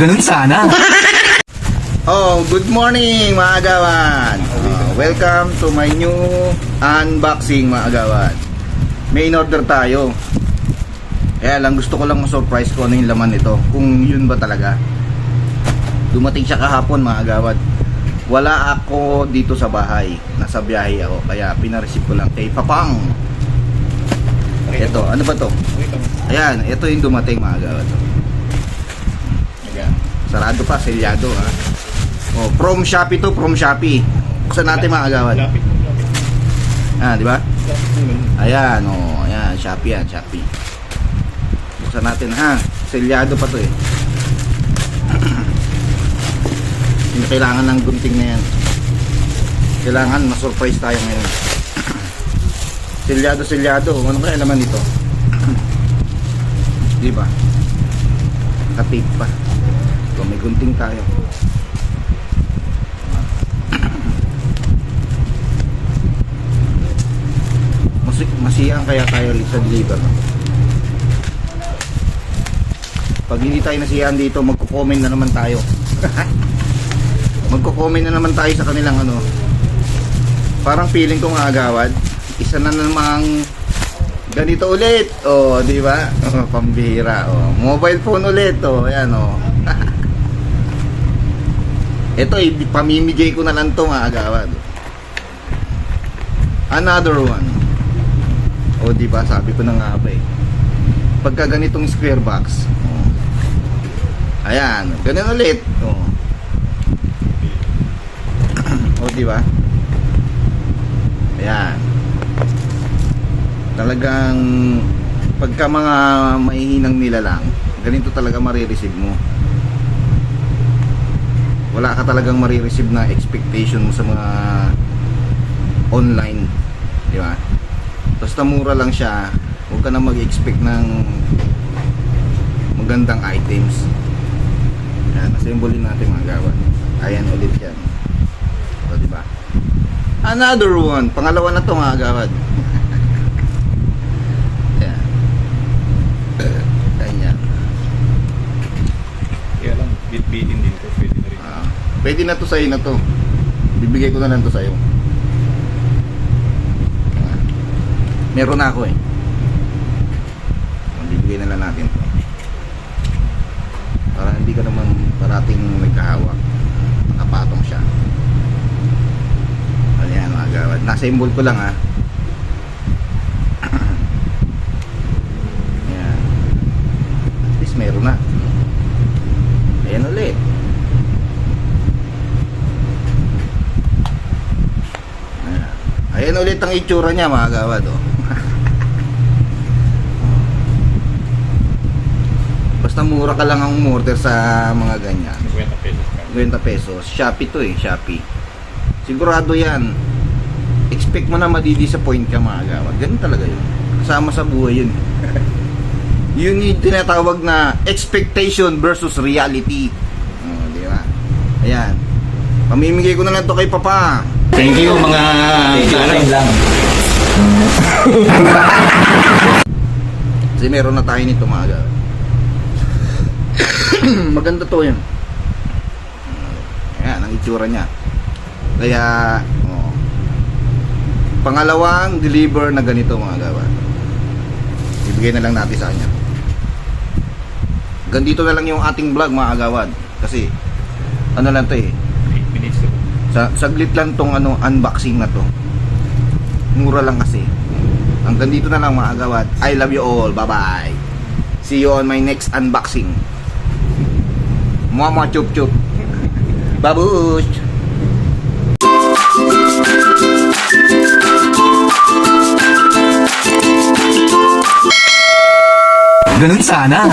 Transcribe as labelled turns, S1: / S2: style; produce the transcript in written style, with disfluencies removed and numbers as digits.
S1: Ganun sana.
S2: Oh, good morning mga agawan. Welcome to my new unboxing mga agawan. May in-order tayo. Kaya lang gusto ko lang ma-surprise ko ano yung laman nito. Kung yun ba talaga. Dumating siya kahapon mga agawan. Wala ako dito sa bahay. Nasa biyahe ako. Kaya pinareceive ko lang kay Papang. Ito, ano ba to? Ayan, ito yung dumating mga agawan. Sarado pa, selyado ha. Oh, from Shopee to, from Shopee. Buksan natin mga agawan. Ah, di ba? Ayan, oh, ayan, Shopee yan, Shopee. Buksan natin ha. Selyado pa to eh. Hindi kailangan ng gunting na yan. Kailangan ma-surprise tayo ngayon. Selyado, selyado. Ano kaya laman nito? Di ba? Nakatip pa. So, may gunting tayo. Masiyang kaya tayo sa deliver. Pag hindi tayo nasiyahan dito, magko-comment na naman tayo. Magko-comment na naman tayo sa kanilang ano. Parang feeling ko nga agawad. Isa na namang ganito ulit. Oh, di ba? Oh, pambihira. Oh, mobile phone ulit. Oh, ayan oh. Ito, pamimigay ko na lang to mga agawad. Another one. O diba, sabi ko na nga ba eh. Pagka ganitong square box. Oh. Ayan, ganun ulit. Oh. O diba? Ayan. Talagang pagka mga maihinang nilalang, ganito talaga marireceive mo. Wala ka talagang marireceive na expectation mo sa mga online, di ba? Basta mura lang siya, huwag ka na mag-expect ng magandang items. Yan, assemble natin mga gawan. Ayan ulit yan. O, di ba? Another one, pangalawa na to mga gawan. Yan. Ganyan.
S3: Kaya lang, bit-bitin din ko, pwede na rin.
S2: Pwede na to sa'yo na to. Bibigay ko na lang to sa'yo. Meron na ako eh. Bibigay na lang natin to. Para hindi ka naman parating nagkahawak. Nakapatong siya. Ayan mga gawad. Nasa-symbol ko lang ha. Ayan. At least meron na. Ayan ulit. Ayan ulit ang itsura niya mga gawad oh. Basta mura ka lang ang umorder sa mga ganyan.
S3: 50 pesos ka.
S2: 50 pesos. Shopee to eh, Shopee. Sigurado yan. Expect mo na madidisappoint ka mga gawad. Ganun talaga yun. Kasama sa buhay yun. Yun yung tinatawag na expectation versus reality. Oh, di ba? Ayan. Pamimigay ko na lang to kay Papa.
S1: Thank you mga karay lang.
S2: Kasi meron na tayo nito mga gawad. Maganda to yan. Ayan ang itsura nya. Kaya oh, pangalawang deliver na ganito mga gawad. Ibigay na lang natin sa kanya. Ganito na lang yung ating vlog mga agawad. Kasi ano lang to eh,
S3: 8 minutes to.
S2: saglit lang tong ano, unboxing na to. Mura lang kasi. Hanggang dito na lang mga agawad. I love you all. Bye bye. See you on my next unboxing. Mama chup chup. Babush.
S1: Ganun sana.